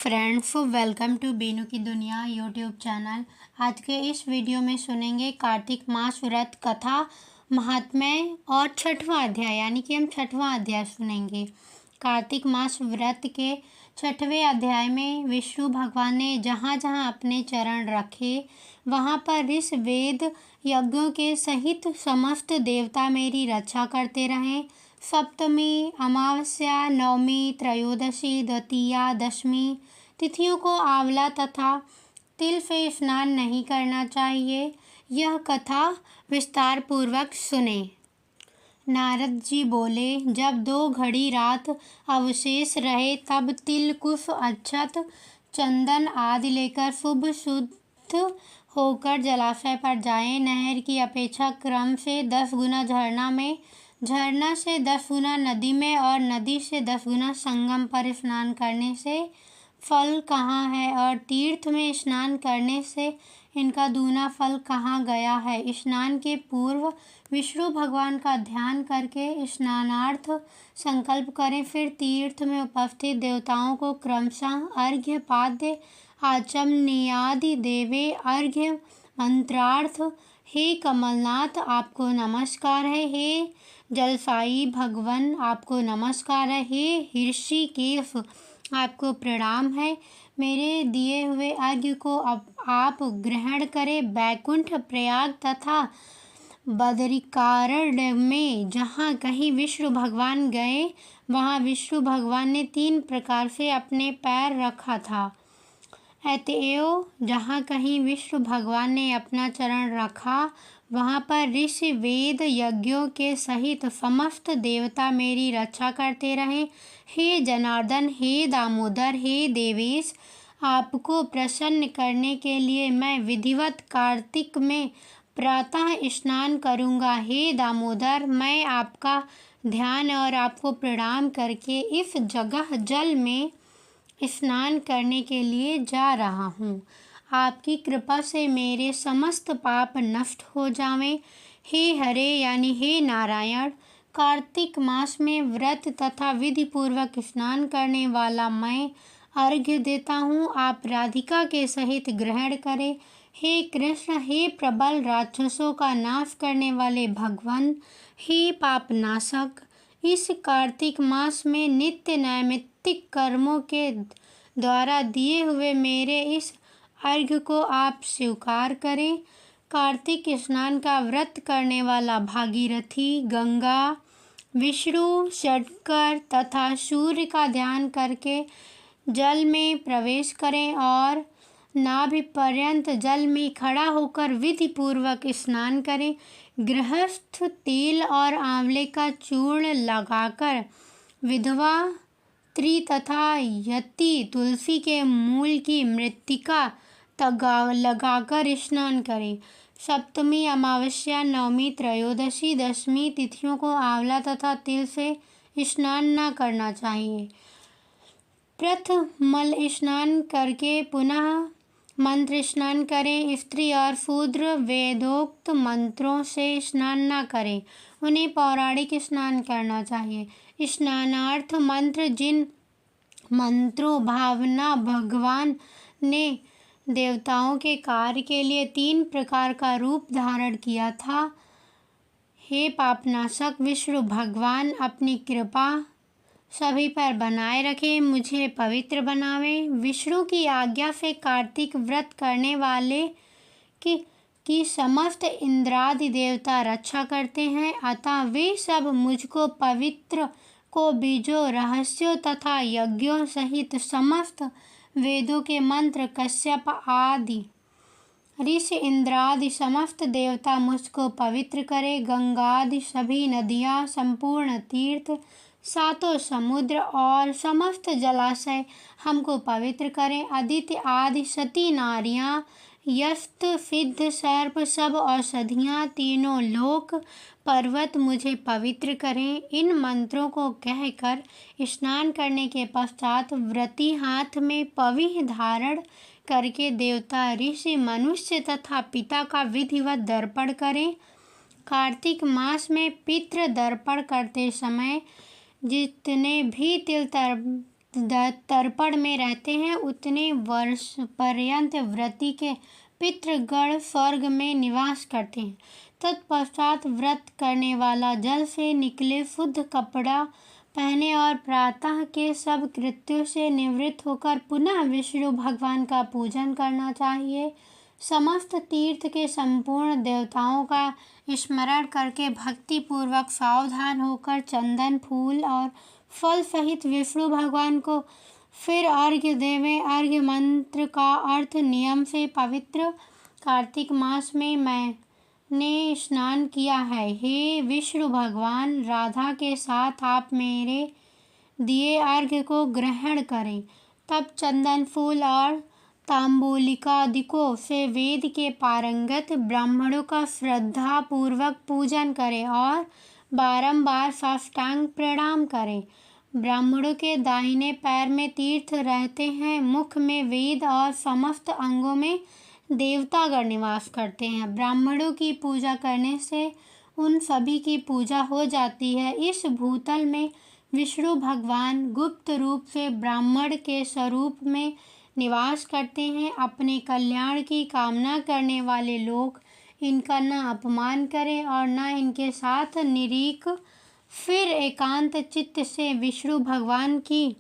Friends, welcome to Binu की दुनिया YouTube channel. आज के इस वीडियो में सुनेंगे कार्तिक मास व्रत कथा महात्म्य और छठवां अध्याय, यानी कि हम छठवां अध्याय सुनेंगे। कार्तिक मास व्रत के छठवें अध्याय में विष्णु भगवान ने जहाँ जहाँ अपने चरण रखे वहाँ पर ऋषि वेद यज्ञों के सहित समस्त देवता मेरी रक्षा करते रहें। सप्तमी, अमावस्या, नवमी, त्रयोदशी, द्वितीया, दशमी तिथियों को आंवला तथा तिल से स्नान नहीं करना चाहिए। यह कथा विस्तार पूर्वक सुने। नारद जी बोले, जब 2 घड़ी रात अवशेष रहे तब तिल, कुश, अक्षत, चंदन आदि लेकर शुभ शुद्ध होकर जलाशय पर जाएं। नहर की अपेक्षा क्रम से 10 गुना झरना में, झरना से 10 गुना नदी में और नदी से 10 गुना संगम पर स्नान करने से फल कहाँ है और तीर्थ में स्नान करने से इनका दूना फल कहाँ गया है। स्नान के पूर्व विष्णु भगवान का ध्यान करके स्नानार्थ संकल्प करें। फिर तीर्थ में उपस्थित देवताओं को क्रमशः अर्घ्य, पाद्य, आचमनीयादि देवे। अर्घ्य मंत्रार्थ, हे कमलनाथ आपको नमस्कार है, हे जलसाई भगवन आपको नमस्कार है, हे ऋषिकेश आपको प्रणाम है। मेरे दिए हुए अर्घ्य को आप ग्रहण करें। वैकुंठ, प्रयाग तथा बदरिकारण्य में जहाँ कहीं विष्णु भगवान गए वहाँ विष्णु भगवान ने 3 प्रकार से अपने पैर रखा था। अतएव जहाँ कहीं विष्णु भगवान ने अपना चरण रखा वहाँ पर ऋषि वेद यज्ञों के सहित समस्त देवता मेरी रक्षा करते रहें। हे जनार्दन, हे दामोदर, हे देवेश, आपको प्रसन्न करने के लिए मैं विधिवत कार्तिक में प्रातः स्नान करूँगा। हे दामोदर, मैं आपका ध्यान और आपको प्रणाम करके इस जगह जल में स्नान करने के लिए जा रहा हूँ। आपकी कृपा से मेरे समस्त पाप नष्ट हो जावें। हे हरे यानी हे नारायण, कार्तिक मास में व्रत तथा विधि पूर्वक स्नान करने वाला मैं अर्घ्य देता हूँ। आप राधिका के सहित ग्रहण करें। हे कृष्ण, हे प्रबल राक्षसों का नाश करने वाले भगवान, हे पापनाशक, इस कार्तिक मास में नित्य नैमित्तिक कर्मों के द्वारा दिए हुए मेरे इस अर्घ्य को आप स्वीकार करें। कार्तिक स्नान का व्रत करने वाला भागीरथी, गंगा, विष्णु, षटकर तथा सूर्य का ध्यान करके जल में प्रवेश करें और नाभि पर्यंत जल में खड़ा होकर विधि पूर्वक स्नान करें। गृहस्थ तेल और आंवले का चूर्ण लगाकर विधवा, स्त्री तथा यति तुलसी के मूल की मृत्तिका लगाकर स्नान करें। सप्तमी, अमावस्या, नवमी, त्रयोदशी, दशमी तिथियों को आंवला तथा तिल से स्नान न करना चाहिए। प्रथमल स्नान करके पुनः मंत्र स्नान करें। स्त्री और शूद्र वेदोक्त मंत्रों से स्नान न करें, उन्हें पौराणिक स्नान करना चाहिए। स्नानार्थ मंत्र, जिन मंत्रों भावना भगवान ने देवताओं के कार्य के लिए 3 प्रकार का रूप धारण किया था। हे पापनाशक विष्णु भगवान, अपनी कृपा सभी पर बनाए रखें, मुझे पवित्र बनावें। विष्णु की आज्ञा से कार्तिक व्रत करने वाले की समस्त इंद्रादि देवता रक्षा करते हैं, अतः वे सब मुझको पवित्र को बीजों, रहस्यों तथा यज्ञों सहित समस्त वेदों के मंत्र, कश्यप आदि ऋषि, इंद्रादि समस्त देवता मुझको पवित्र करें। गंगादि सभी नदियाँ, संपूर्ण तीर्थ, 7 समुद्र और समस्त जलाशय हमको पवित्र करें। आदित्य आदि सती नारियाँ, यस्त, सिद्ध, सर्प, सब औषधियाँ, तीनों लोक, पर्वत मुझे पवित्र करें। इन मंत्रों को कहकर स्नान करने के पश्चात व्रती हाथ में पवित्र धारण करके देवता, ऋषि, मनुष्य तथा पिता का विधिवत दर्पण करें। कार्तिक मास में पितृ दर्पण करते समय जितने भी तिल तर्पण में रहते हैं उतने वर्ष पर्यंत व्रती के पितृगण स्वर्ग में निवास करते हैं। तत्पश्चात व्रत करने वाला जल से निकले शुद्ध कपड़ा पहने और प्रातः के सब कृत्यों से निवृत्त होकर पुनः विष्णु भगवान का पूजन करना चाहिए। समस्त तीर्थ के संपूर्ण देवताओं का स्मरण करके भक्ति पूर्वक सावधान होकर चंदन फूल और फल सहित विष्णु भगवान को फिर अर्घ्य देवें। अर्घ्य मंत्र का अर्थ नियम से पवित्र कार्तिक मास में मैंने स्नान किया है। हे विष्णु भगवान, राधा के साथ आप मेरे दिए अर्घ्य को ग्रहण करें। तब चंदन फूल और तांबूलिकादिकों से वेद के पारंगत ब्राह्मणों का श्रद्धा पूर्वक पूजन करें और बारंबार साष्टांग प्रणाम करें। ब्राह्मणों के दाहिने पैर में तीर्थ रहते हैं, मुख में वेद और समस्त अंगों में देवतागण निवास करते हैं। ब्राह्मणों की पूजा करने से उन सभी की पूजा हो जाती है। इस भूतल में विष्णु भगवान गुप्त रूप से ब्राह्मण के स्वरूप में निवास करते हैं। अपने कल्याण की कामना करने वाले लोग इनका न अपमान करें और न इनके साथ निरीक। फिर एकांत चित्त से विष्णु भगवान की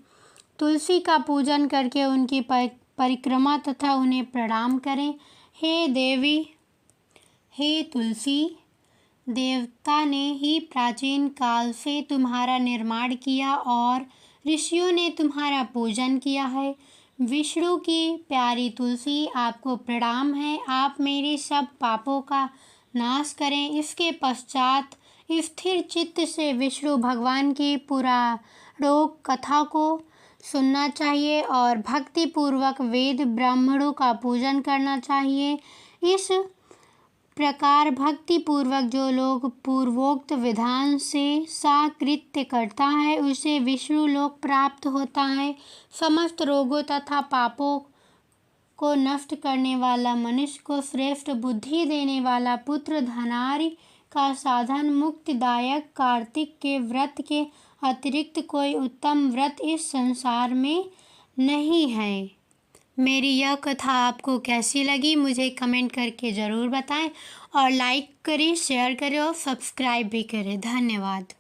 तुलसी का पूजन करके उनकी परिक्रमा तथा उन्हें प्रणाम करें। हे देवी, हे तुलसी, देवता ने ही प्राचीन काल से तुम्हारा निर्माण किया और ऋषियों ने तुम्हारा पूजन किया है। विष्णु की प्यारी तुलसी, आपको प्रणाम है। आप मेरे सब पापों का नाश करें। इसके पश्चात स्थिर चित्त से विष्णु भगवान की पुराणोक्त कथा को सुनना चाहिए और भक्ति पूर्वक वेद ब्राह्मणों का पूजन करना चाहिए। इस प्रकार भक्ति पूर्वक जो लोग पूर्वोक्त विधान से साकृत्य करता है उसे विष्णु लोक प्राप्त होता है। समस्त रोगों तथा पापों को नष्ट करने वाला, मनुष्य को श्रेष्ठ बुद्धि देने वाला, पुत्र धनारि का साधन, मुक्तिदायक कार्तिक के व्रत के अतिरिक्त कोई उत्तम व्रत इस संसार में नहीं है। मेरी यह कथा आपको कैसी लगी मुझे कमेंट करके ज़रूर बताएं और लाइक करें, शेयर करें और सब्सक्राइब भी करें। धन्यवाद।